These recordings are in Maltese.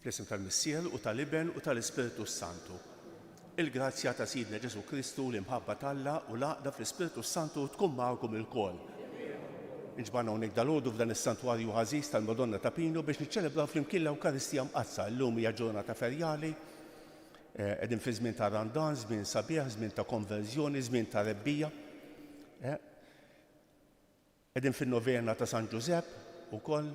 Fl-isem tal-Missier u tal-Iben u tal-Ispiritu Santu. Il-grazzja ta' Sidna Ġesu Kristu l-imħabba tal-Alla u l-għaqda fl-Ispiritu Santu tkun magħkom ilkoll. Inġbarna hawnhekk dalgħodu f'dan is-santwarju ħażiż tal-Madonna ta' Pino biex niċċelebraw flimkien l-Ewkaristija mqazza. Llum hija ġurnata ferjali, qegħdin fi żmien ta' Randan, żmien sabiħ, żmien ta' konverżjoni, żmien ta' rebbija. Qegħdin fin-novena ta' San Giuseppe ukoll.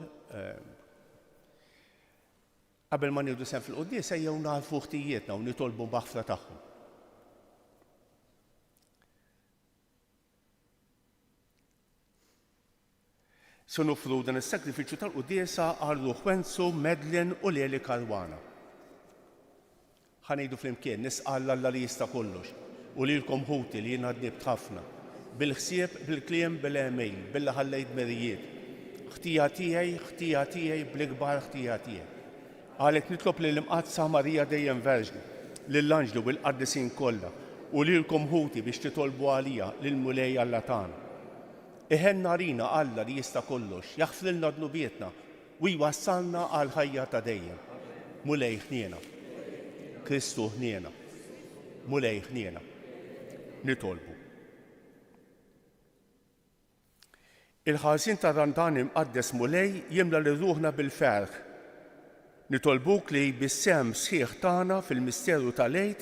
Qabel ma nieħdu sehem fil-quddies ejjew narfu ħtijietna u nitolbu maħfra tagħhom. Se nofru dan is-sagrifiċċju tal-quddiesa għal Ruħ Wenzu, Medlin u Leli Karwana. Ħanejdu flimkien nisqal Alla li jista' kollox u lilkom ħuti li jiena dnibt ħafna bil-ħsieb, bil-kliem, bil-email, billi ħallejt merijiet. Ħtija tiegħi bl-ikbar ħtija tiegħi. Għalhekk nitlob lill-Imqazza Marija dejjem Verġni, lill-Anġlu u l-Qaddisin kollha u lilkom ħuti biex titolbu għalija lill-Mulej Alla tagħna. Iħenna rina Alla li jista' kollox, jaħfrilna dnubietna u jwassalna għal ħajja ta' dejjem. Mulej ħniena, Kristu ħniena, Mulej ħniena. Nitolbu. Il-ħarsin ta' Randan imqaddes Mulej jimla li ruħna bil-ferħ. Nitolbuk li bis-sehem sħiħ tagħna fil-misteru tal-Għid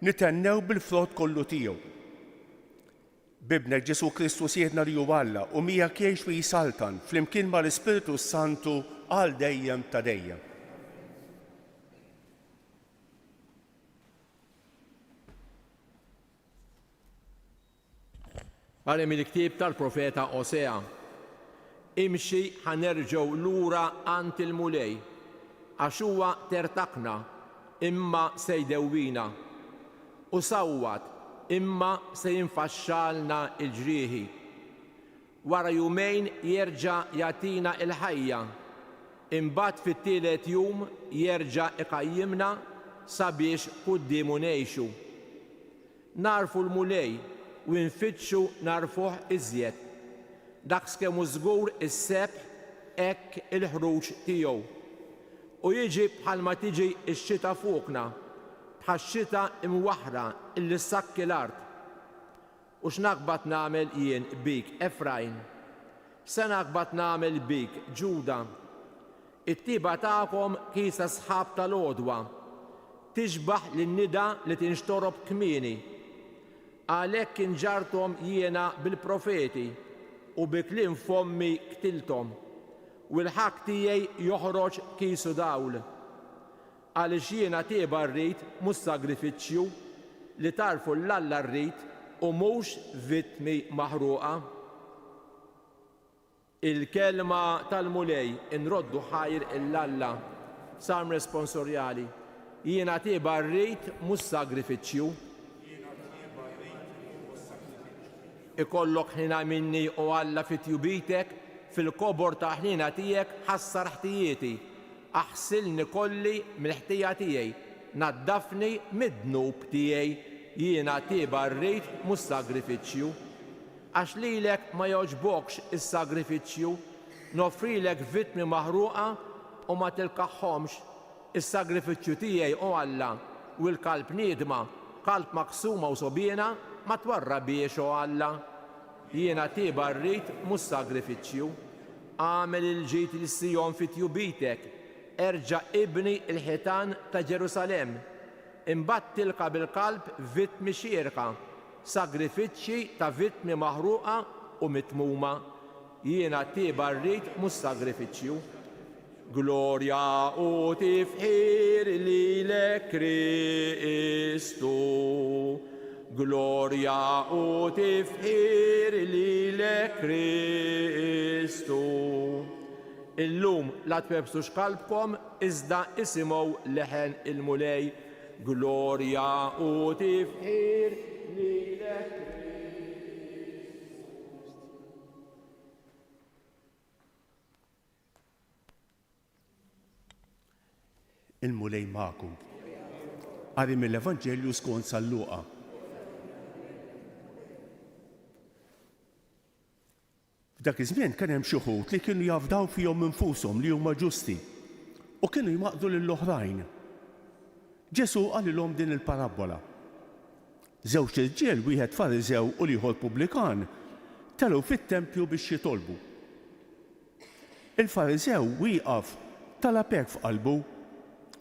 nitennew bil-frott kollu tiegħu. Bibnek Ġesu Kristu siedna li hu Alla u miegħek jgħix u jisaltan flimkien mal-Ispiritu Santu għal dejjem ta' dejjem. Għalli mill-ktieb tal-profeta Osea. Imxi ħanerġgħu lura għand il-Mulej għax huwa tertaqna imma se jdewwina u sawwat imma se jinfaxxalna l-ġrieħi. Wara jumejn jerġa' jagħtina l-ħajja, imbagħad fit-tielet jum jerġa' iqajjimna sabiex qudiemu ngħixu. Narfu l-Mulej u nfittxu narfuh iżjed. Daqskemm hu żgur is-sebħ hekk il-ħruġ tiegħu. U jiġi bħalma tiġi x-xita fuqna, bħax-xita imwaħra illi ssakki l-art. U x'naqbad nagħmel jien bik Efrajm? Se naqbad nagħmel bik Ġuda? It-tiba tagħkom kisa sħab tal-għodwa, tixbaħ lin-nida li tinxtorob kmieni. Għalhekk inġarthom jiena bil-profeti u bi kliem fommi qtilthom. U l-ħaq tiegħi joħroġ kisu dawl. Għaliex jiena tieba rrid mhux sagrifiċċju li tarfu l-Alla rrid u mhux vittmi maħruqa. Il-kelma tal-Mulej inroddu ħajr il-Alla. Salm responsorjali. Jiena tieba rrid mhux sagrifiċċju. Ikollok ħina minni u Alla fit-tjubitek fil-kobor ta' ħnina tiegħek ħassar ħtijieti, aħsilni kolli mill-ħtija tiegħi, naddafni mid-dnub tiegħi, jiena tieba rrid mhux sagrifiċċju. Għax lilek ma jogħġbokx is-sagrifiċċju, nofrilek vittmi maħruqa u ma tilkaħħomx. Is-sagrifiċċju tiegħi u Alla u l-kalb niedma, kalb maqsuma u sobiena ma twarra biex u Alla. Jiena tieba rrid mhux sagrifiċċju. Għamel il-ġid l-Sijon fit-tjubitek, erġa' ibni l-ħitan ta' Ġerusalem. Imbagħad tilqa bil-qalb vittmi xierqa, sagrifiċċji ta' vittmi maħruqa u mitmuma. Jiena tieba rrid mhux sagrifiċċju. Glorja u tifħir lilek Kristu. Glorja u tifħir lilek Kristu. Illum la tfebsux qalbkom iżda isimgħu leħen il-mulej. Glorja u tifħir lilek Il-mulej magħkom. Qari mill-Evanġelju skont San Luqa. F'dak iż-żmien kien hemm xi wħud li kienu jafdaw fihom infushom li huma ġusti u kienu jmaqdu lill-oħrajn. Ġesu qalilhom din il-parabola. Żewġ irġiel, wieħed Fariżew u ieħor Pubblikan, telgħu fit-tempju biex jitolbu. Il-Fariżew wieqaf talab hekk f'qalbu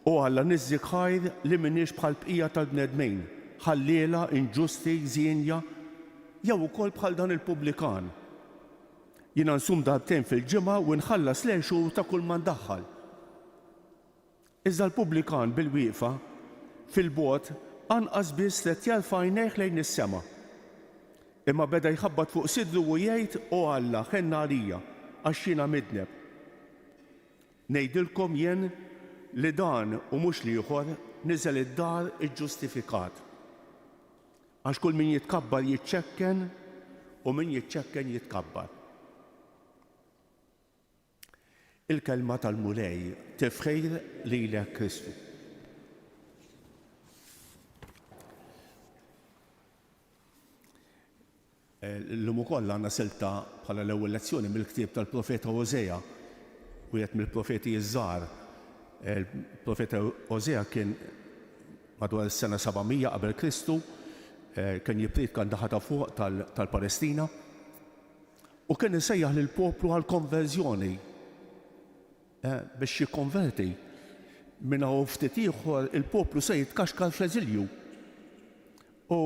u Alla niżżik ħajr li m'iniex bħal bqija tal-bnedmin, ħalliela, inġusti, żienja, jew ukoll bħal dan il-Pubblikan. Jiena nsum darbtejn fil-ġimgħa u nħallas lejn xhur ta' kull ma ndaħħal. Iżda l-Pubblikan bil-wieqfa fil-bogħod anqas biss tliet jarfa' għajnejh lejn is-sema. Imma beda jħabbat fuq sidru u jgħid u Alla ħenna għalija għax jiena midneb. Ngħidilkom jien li dan u mhux li ieħor niżel id-dar iġġustifikat. Għax kull min jitkabbar jiċċekken u min jiċċekken jitkabbar. Il-kelma tal-mulej tifħir lilek Kristu. L-lum ukoll għandna silta bħala l-ewwel lezzjoni mill-ktieb tal-Profeta Osea u qed mill-profeti iż-żgħar. Il-Profeta Osea kien madwar is-sena 700 qabel Kristu, kien jippredika ndaħa ta' fuq tal-Palestina u kien isejjaħ lill-poplu għal konverżjoni biex jikkonverti. Minn hawn ftit ieħor il-poplu se jitkaxkar fl-eżilju. U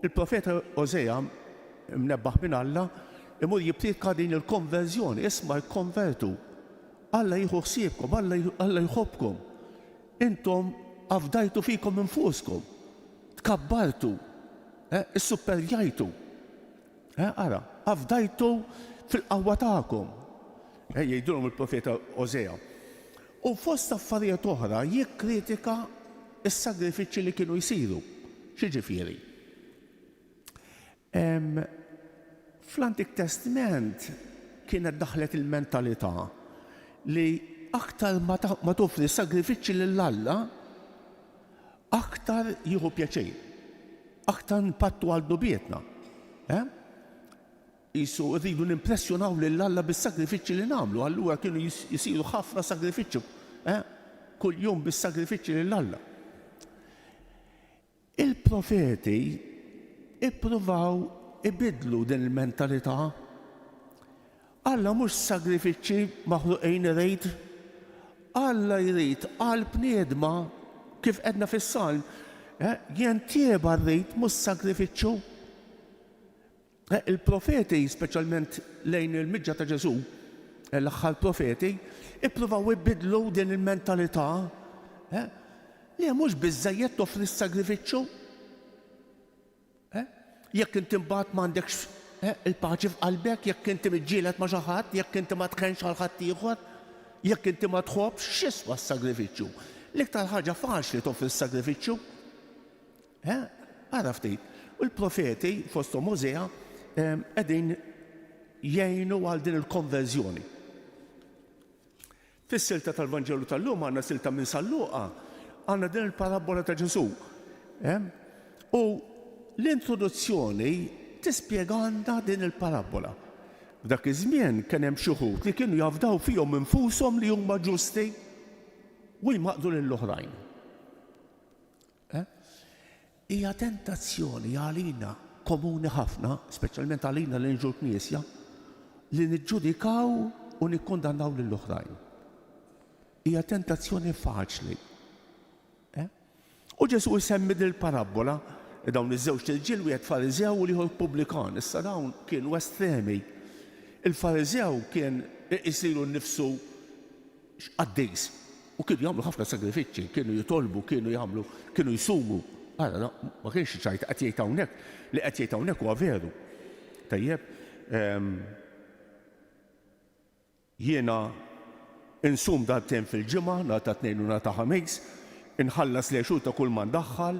il-Profeta Osea mnebbaħ minn Alla imur jippredika din il-konverżjoni, isma' jikkonvertu. Alla jieħu ħsiebkom, Alla jħobbkom. Intom afdajtu fikom infuskom, tkabbartu, issuperjajtu. Ara, afdajtu fil-qawwa tagħkom. Jgħidulhom il-Profeta Osea. U fost affarijiet oħra jikkritika s-sagrifiċċji li kienu jsiru. X'jiġifieri? Fl-Antik Testament kienet daħlet il-mentalità li aktar ma tofri sagrifiċċji lill-Alla, aktar jieħu pjaċir, aktar npattu għal dubietna. Jisu rridu nimpressjonaw lill-Alla bis-sagrifiċċji li nagħmlu, allura kienu jisiru ħafna sagrifiċċji kull jum bis-sagrifiċċji lill-Alla. Il-profeti ippruvaw ibidlu din il-mentalità. Alla mhux sagrifiċċji maħluqin irid, Alla jrid qalb bniedma kif qedna fis-Salm, jien tieba rrid mhux sagrifiċċju. Il-profeti, speċjalment lejn il-miġġa ta' Ġesu, l-aħħar profeti, ippruvaw ibidlu din il-mentalità li mhux biżżejjed toffri s-sagrifiċċju. Jekk inti mbagħad m'għandekx il-paċi f'qalbek, jekk inti miġġieled ma' xi ħadd, jekk inti ma tħenx għal ħadd ieħor, jekk inti ma tħobbx, x'iswa s-sagrifiċċju? L-iktar ħaġa faċli toffri s-sagrifiċċju. Ara ftit. U l-profeti fosthom Osea qegħdin jgħinu għal din il-konverżjoni. Fis-silta tal-Vanġelu tal-lum għandna silta minn San Luqa, għandna din il-parabola ta' Ġesu. U l-introduzzjoni tispjegana din il-parabola. F'dak iż-żmien kien hemm xi wħud li kienu jafdaw fihom infushom li huma ġusti u jmaqdu lill-oħrajn. Hija tentazzjoni għalina komuni ħafna, speċjalment għalina li nġu l-Knisja, li niġġudikaw u nikkondannaw lill-oħrajn. Hija tentazzjoni faċli. U Ġesu jsemmi din il-parabola dawn iż-żewġ irġiel wieħed Fariżew u ieħor Pubblikan. Issa dawn kienu estremi. Il-Fariżew kien isiru nnifsu għaddejs u kienu jagħmlu ħafna sagrifiċċji, kienu jitolbu, kienu jsumu. Ara, ma kienx ċajt qed jgħid hawnhekk li qed jgħid hawnhekk huwa veru. Tajjeb, jiena insum darbtejn fil-ġimgħa, nagħta tnejn u nagħta ħames, inħallas lejn xulta kull ma ndaħħal.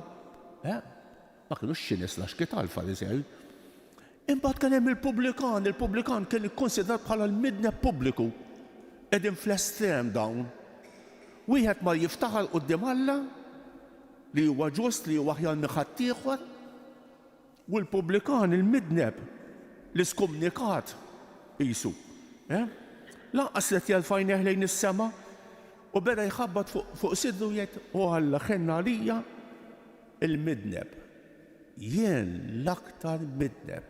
Ma kienux xi nies laxkit għall-Fariżej. Imbagħad kien hemm il-pubblikan kien ikkonsidrat bħala l-midneb pubbliku. Qegħdin fl-estrem dawn. Wieħed ma jiftaħal quddiem Alla li huwa ġust li huwa aħjar minn ħadd ieħor u l-pubblikan il-midneb l-iskumnikat qisu. Lanqas qed jelfajn lejn is-sema u beda jħabbat fuq sidru jgħid u Alla ħenna għalija il-midneb. Jien l-aktar midneb.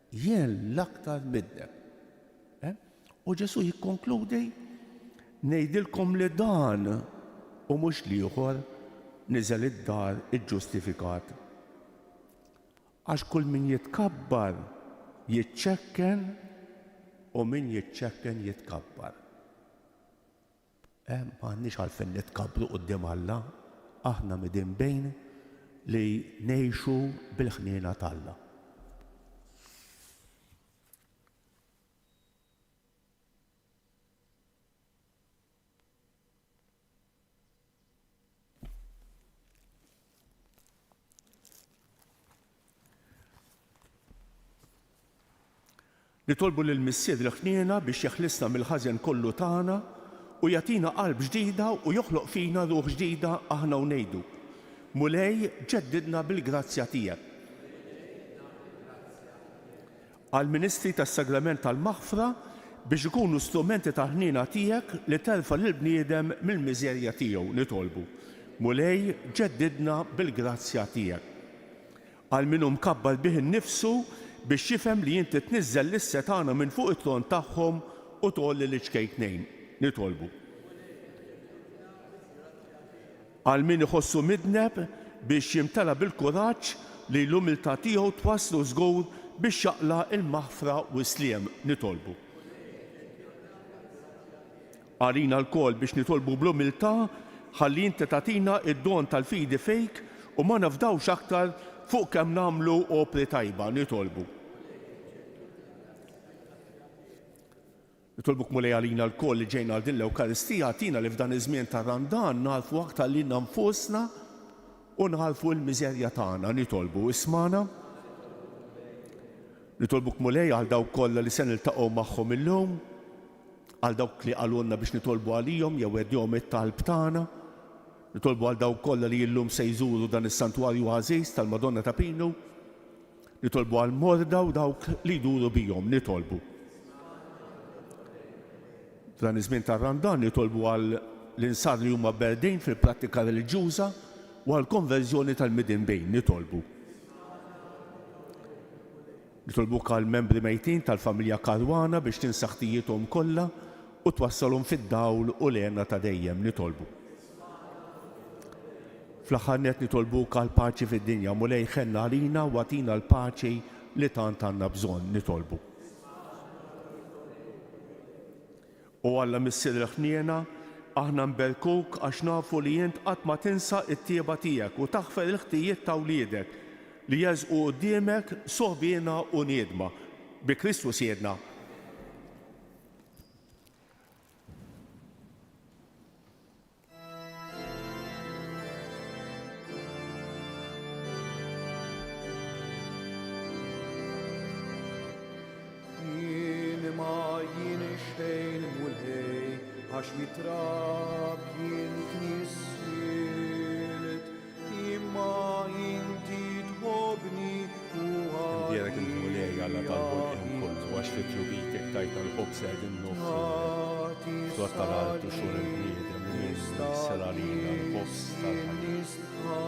Jien l-aktar midneb. U Ġesu jikkonkludi ngħidilkom li dan u mhux ieħor niżel id-dar iġġustifikat. Għax kull min jitkabbar jiċċekken u min jiċċekken jitkabbar. M'għandniex għalfejn nitkabbru quddiem Alla, aħna midin bejn li ngħixu bil-ħniena tal-Alla. Nitolbu lill-Missier l-ħniena biex jeħlisna mill-ħażen kollu tagħna u jagħtina qalb ġdida u joħloq fina ruħ ġdida aħna u ngħidu. Mulej ġeddidna bil-grazzja tiegħek. Għall-Ministri tas-Sagrament tal-Maħfra biex ikunu strumenti tal-ħniena tiegħek li terfa' lill-bniedem mill-miżerja tiegħu nitolbu. Mulej ġeddidna bil-grazzja tiegħek. Għal min hu mkabbal bih innifsu biex jifhem li inti tniżżel lis-setana minn fuq it-tron tagħhom u tolli l-iċkejknejn nitolbu. Għal min iħossu midneb biex jimtela bil-kuraġġ li l-umiltà tiegħu twasslu żgur biex jaqla' il-maħfra u sliem nitolbu. Għalina lkoll biex nitolbu bl-umiltà ħalli inti tagħtina id-don tal-fidi fejk u ma nafdawx aktar fuq kemm nagħmlu opri tajba nitolbu. Nitolbuk mulej għalina l-koll li ġejna għal din l-Ewkaristija tina li f'dan iż-żmien tar-Randan narfu aktar lilna nfusna u narfu l-miżerja tagħna nitolbu ismana. Nitolbuk mulej għal dawk kollha li se niltaqgħu magħhom illum, għal dawk li qalulna biex nitolbu għalihom jew wedjhom it-talb tagħna. Nitolbu għal dawk kollha li llum se jżuru dan is-santwarju għażiż tal-Madonna ta' Pinu. Nitolbu għal morda u dawk li jduru bihom nitolbu. Dan iż-żmien tar-Randan nitolbu għal l-insar li huma berdejn fil-prattika reliġjuża u għal konverżjoni tal-midin bejn nitolbu. Nitolbuk għal membri mejtin tal-familja Karwana biex tinsaħ ħtijietom kollha u twassalhom fid-dawl u l-għenna ta' dejjem nitolbu. Fl-aħħar nett nitolbuk għal paċi fid-dinja mulej ħenna għalina u għatina l-paċi li tant għandna bżonn nitolbu. U Alla Missier l-ħniena aħna nberkuk għax nafu li jint qatt ma tinsa t-tieba tiegħek u taħfer il-ħtijiet ta' wliedek li jeżqu quddiemek soħbiena u niedma bi Kristus jedna. Għax mitrab jien knisjiet, imma inti tħobni u Direk il-mulej Alla tal-ħolqien kollu għax fi trubitek tajta l-ħobs qegħdin nofru. Sort tal-artu xhur il-bniedem u jissel għalina l-ħobs tal-ħajja.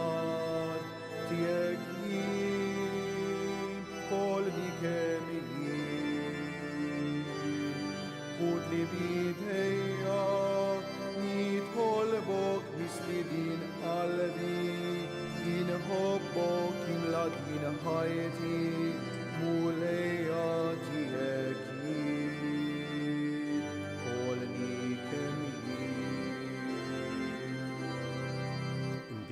Tiegħek jien kolbi kemm Kud li bidejja nitħolbok misli din qalbi inħobbok imla din ħajti mulejja tiegħek jien kolni kemm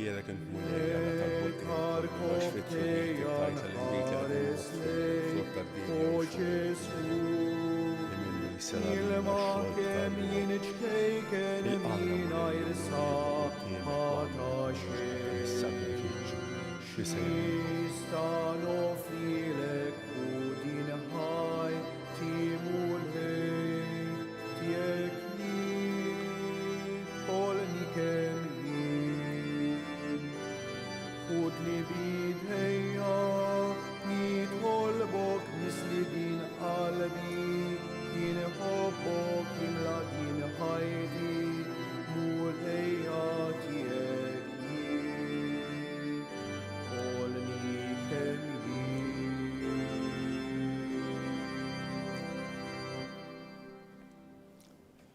imbierek int mulej għalla tal-buttar għax fit-tjubit tajta l-imbit l-frott tad-dinja u il-maħkem jinċkejken mina jirsa ħata Xistan ofrilek u din ħaj timul hej tiek li kolni kem jien Khudni bidħejja nitħolbok misli din qalbi jinħobbok imla din ħajti mul hejja tiek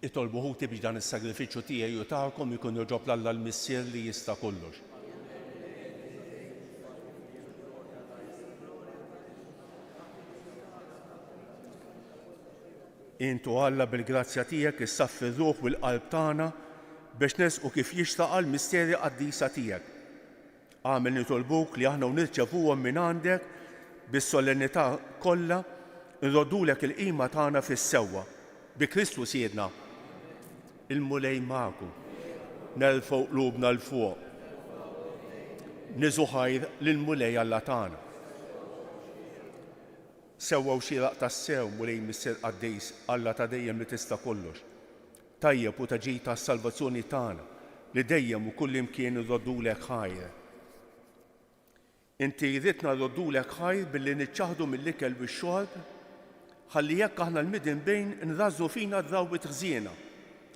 Itolbu ħuti biex dan is-sagrifiċċju tiegħi u tagħkom ikun joġob l-Alla l-Missier li jista' kollox. Intu Alla bil-grazzja tiegħek issaffi r-ruħ u l-qalb tagħna biex nesqu kif jixtaqa l-misterji qaddisa tiegħek. Għamel nitolbuk li aħna nirċevuhom minn għandek bis-solennità kollha nroddulek il-qima tagħna fis-sewwa bi Kristu Siedna. Il-mulej magħkom, nerfgħu qlubna l fuq, niżu ħajr lill-mulej Alla tagħna. Sewwa xieraq tas-sew mulej Missier Qaddejs Alla ta' dejjem li tista' kollox. Tajjeb u taġid tas-salvazzjoni tagħna li dejjem u kull imkien irroddulek ħajr. Inti jridna nroddulek ħajr billi niċċaħdu mill-ikel bix-xorb ħalli jekk aħna l-midin bejn nrażżu fina d-drawwiet ħżiena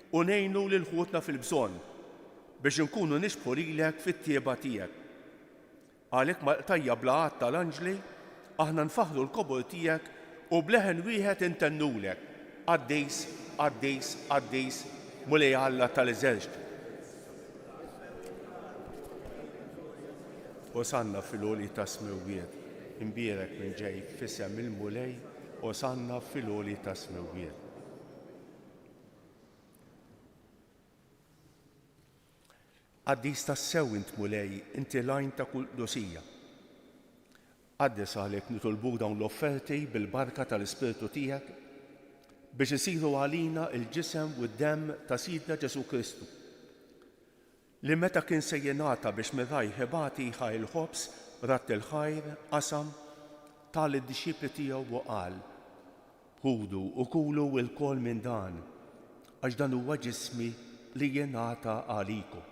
u ngħinu lil ħutna fil-bżonn biex inkunu nixbħu lilek fit-tieba tiegħek. Għalhekk malqtajja bla għadd tal-anġli aħna nfaħru l-kobor tiegħek u bleħen wieħed intennulek Qaddejs, Qaddejs, Qaddejs mulej Alla tal-Eżerċitu. Osanna fil-għoli ta' smewwiet, imbierek minn ġej f'isem il-mulej Osanna fil-għoli ta' smewwiet. Qaddis tas-sew int mulej, inti lajn ta' kull dosija. Qaddis għalhekk nitolbuk dawn l-offerti bil-barka tal-Ispirtu tiegħek biex isiru għalina il-ġisem u d-demm ta' Sidna Ġesu Kristu li meta kien se jingħata biex mir-rajħ ibati ħaj il-ħobs ratt il-ħajr qasam tal id-dixxipli tiegħu u qal ħudu u kulu l-kol minn dan għax dan huwa ġismi li jingħata għalikom.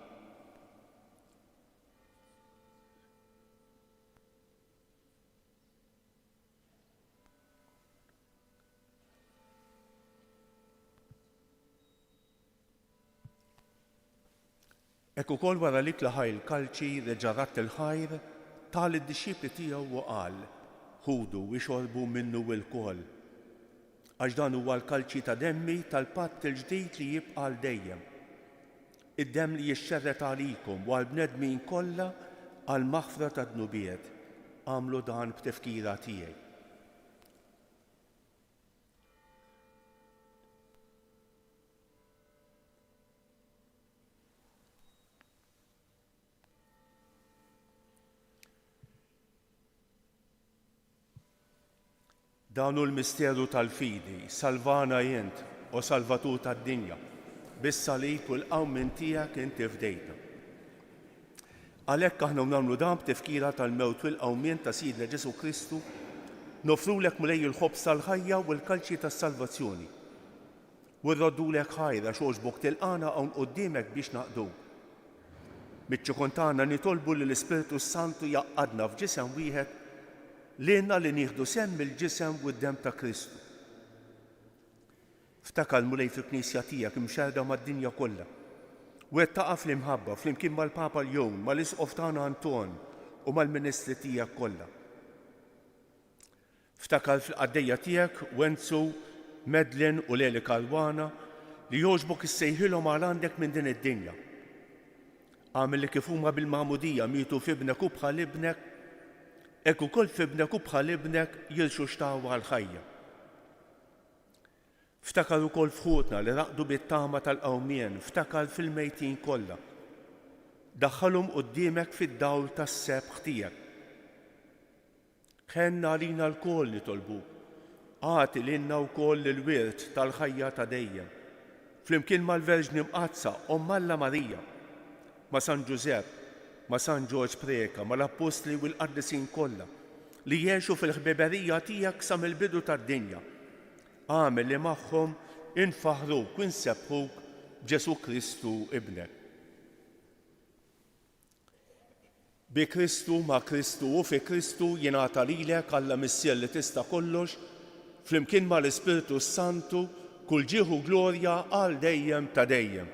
Ekk ukoll wara li tlaħaj il-kalċi reġa' ratt il-ħajr tal id-dixxipli tiegħu u qal ħudu u xorbu minnu l-kol għax dan huwa l-kalċi ta' demmi tal-patt il-ġdid li jibqa' għal dejjem. Id-demm li jixxerret għalikom u għall-bnedmin kollha għal maħfra ta' dnubiet. Għamlu dan b'tifkira tiegħi. Danu l-misteru tal-fidi, salvana jent u salvatur tad-dinja, bis-salib u l-qawmin tiegħek inti fdejtna. Għalhekk aħna nagħmlu dan b'tifkira tal-mewt u l-qawmien ta' Sidna Ġesu Kristu, nofrulek mulej il-ħobs tal-ħajja u l-kalċi tas-salvazzjoni. U rroddulek ħajra xogħġbok tilqana hawn quddiemek biex naqduk. Miċ-ċukun tagħna nitolbu li l-Ispirtu Santu jaqqadna f'ġisem wieħed lilna li nieħdu semm il-ġisem u d-demm ta' Kristu. Ftakar mulej fil-Knisja tiegħek imxerda mad-dinja kollha. U qed taqa' fl-imħabba flimkien mal-Papa Leon, mal-Isqof tagħna Anton u mal-Ministri tiegħek kollha. Ftakar fil-qaddejja tiegħek Wenzu, Medlin u Leli Karwana li jogħġbok issejħilhom għal għandek minn din id-dinja. Għamel li kif huma bil-magħmudija mietu f'ibnek u bħal ibnek, hekk ukoll f'ibnek u bħal ibnek jilxu xtaw għall-ħajja. Ftakar ukoll f'ħutna li raqdu bit-tama tal-qawmien, ftakar fil-mejtin kollha. daħħalhom quddiemek fid-dawl tas-sebħ tiegħek. Ħenna lina l-koll nitolbuk, għati lilna wkoll il-wirt tal-ħajja ta' dejjem, flimkien mal-Verġni Mqazza Omm Alla Marija, ma' San Ġusepp, ma' San Ġorġ Preka, ma' l-Apostli u l-Qaddisin kollha li jgħixu fil-ħbiberija tiegħek sa mill-bidu tad-dinja. Għamel li magħhom infaħruk u nsebħuk Ġesu Kristu Ibnek. Bi Kristu, ma' Kristu u fi Kristu jingħata lilek Alla Missier li tista' kollox, flimkien mal-Ispiritu Santu kull ġieħu glorja għal dejjem ta' dejjem.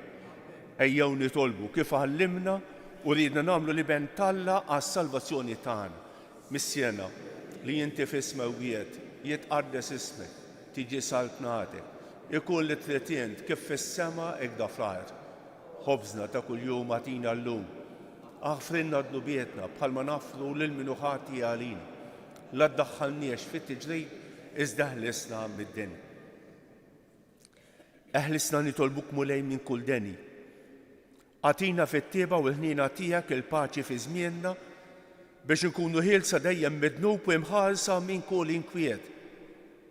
Ejjew nitolbu kif għallimna u ridna nagħmlu li ben Alla għas-salvazzjoni tagħna. Missjena li inti f'ismewiet jitqaddes ismek, tiġi saltnatek, ikun li tritient kif fis-sema hekk fl-ard. Ħobżna ta' kuljum agħtina llum. Aħfrinna d-nubietna bħalma nafru lil-minu ħati għalina. La ddaħħalniex fit-tiġrid iżda ħlisna mid-deni. Eħlisna nitolbuk mulej minn kull deni. Għatina fit-tieba u l-ħnina tiegħek il-paċi fi żmienna biex nkunu ħielsa dejjem midnub u imħarsa minn kull inkwiet.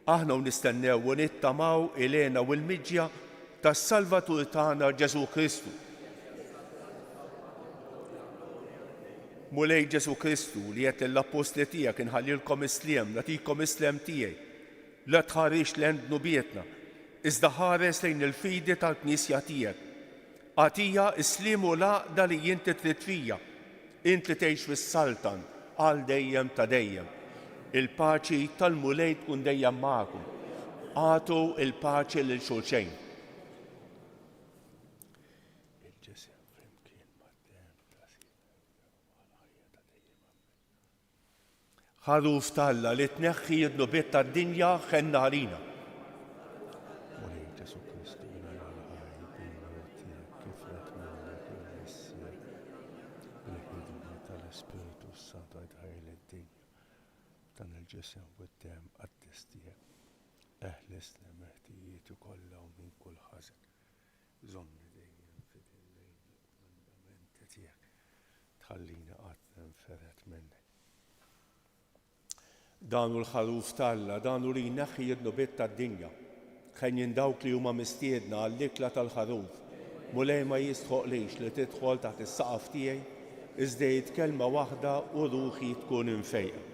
Aħna nistennew u nittamaw ilena u l-miġja tas-Salvatur tagħna Ġesu Kristu. Mulej Ġesu Kristu li qed l-Apostli tiegħek inħallilkom isliem, nagħtikom islem tiegħi. La tħarrix lend nubietna, iżda ħares lejn il-fidi tal-Knisja tiegħek. Għatija isliem u l-għaqda li inti trid fija, inti tgħix fis-Saltan għal dejjem ta' dejjem. Il-paċi tal-mulej tkun dejjem magħkom. Għatu il-paċi lil xulxejn. Ħaruf talla li tneħħi id-nubiet tad-dinja ħenna għalina. Dan il-ġisem u d-dem għaddis tiegħek. Eħles li meħtijiet kollha u minn kull ħażen. Żommi dejjem fid-lejl l-mandamenti tiegħek. Tħallina qatt nferet minnek. Danu l-ħaruf talla, danu li jneħħi id-nubiet tad-dinja. Ħejjin dawk li huma mistiedna għall-ikla tal-ħaruf. Mulej ma jistħoqlix li tidħol taħt is-saqaf tiegħi, iżda kelma waħda u ruħi tkun infejqa.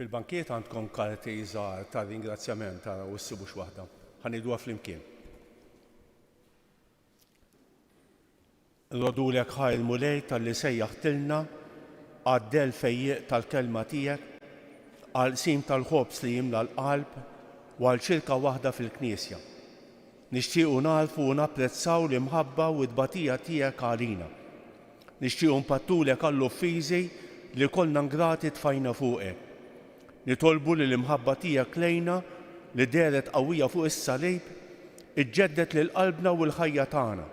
Fil-bankiet għandkom karti żgħar ta' ringrazzjament taraw issibux waħda. Ħanidwa flimkien. Rodulek ħajr mulej tal-li sejjaħtilna għaddel fejjiq tal-kelma tiegħek għal sim tal-ħobs li jimla l-qalb u għal xirka waħda fil-Knisja. Nixtiequ narfu u napprezzaw l-imħabba u d-batija tiegħek għalina. Nixtiequ mpattulek għall-uffiżi li kollna ngrati tfajna fuqek. Nitolbu li l-imħabba tiegħek lejna li deret qawwija fuq is-salib iġġeddet lil qalbna u l-ħajja tagħna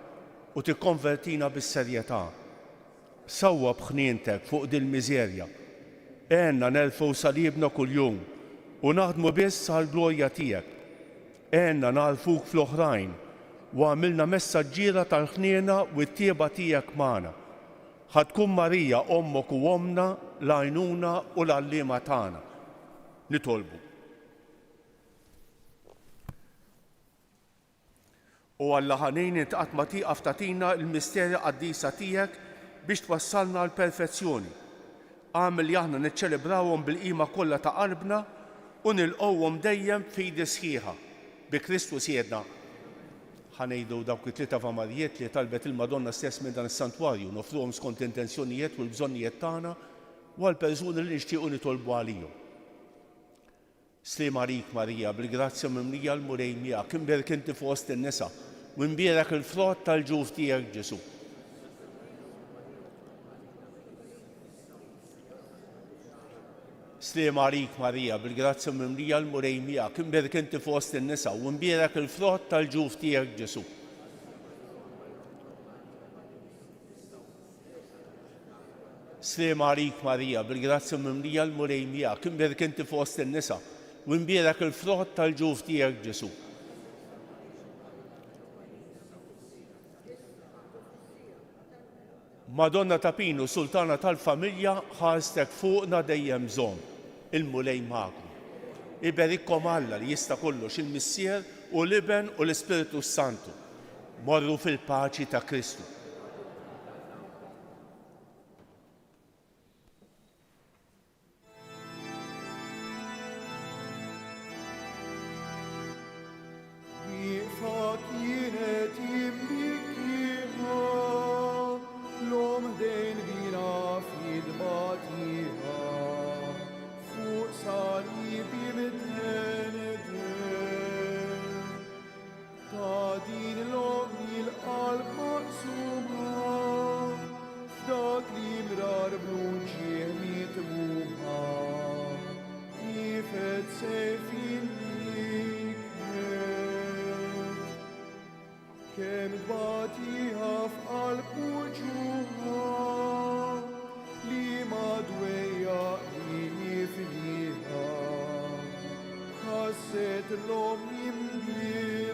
u tikkonvertina bis-serjetà. Sawwa b'ħnientek fuq dil-miżerja. Għenna nerfgħu salibna kuljum u naħdmu biss għall-glorja tiegħek. Għenna nagħrfuk fl-oħrajn u għamilna messaġġiera tal-ħniena u t-tieba tiegħek magħna. Ħadkun Marija ommok u omna l-għajnuna u l-għalliema tagħna. Nitolbu. U Alla ħanejn intqatt ma tieqaf tagħtina l-misterja qaddisa tiegħek biex twassalna l-perfezzjoni. Għamel li aħna niċċelebrawhom bil-qima kollha ta' qalbna u nilqgħuhom dejjem f'idi sħiħa bi Kristus jedna. Ħanejdu dawk it-tlieta famarijiet li talbet il-Madonna stess minn dan is-santwarju nofruhom skont intenzjonijiet u l-bżonnijiet tagħna u għall-persuni li nixtiequ nitolbu għalihom. Sliem għalik Marija, bil-grazzja mimlija l-murej miegħek, imberek inti fost in-nisa u imbierek il-frott tal-ġuf tiegħek Ġesu. Sliem għalik Marija, bil-grazzja mimlija l-murej miegħek, imberek inti fost in-nisa u imbierek il-frott tal-ġuf tiegħek Ġesu. Sliem għalik Marija, bil-grazzja mimlija l-murej miegħek, imberek inti fost in-nisa u imbierek il-frott tal-ġuf tiegħek Ġesu. Madonna ta' Pinu, Sultana tal-Familja, ħarstek fuqna dejjem żomm, il-mulej magħkom. Iberikkom Alla li jista' kollox il-Missier u l-Iben u l-Ispiritu Santu. Morru fil-paċi ta' Kristu. L-om jimdi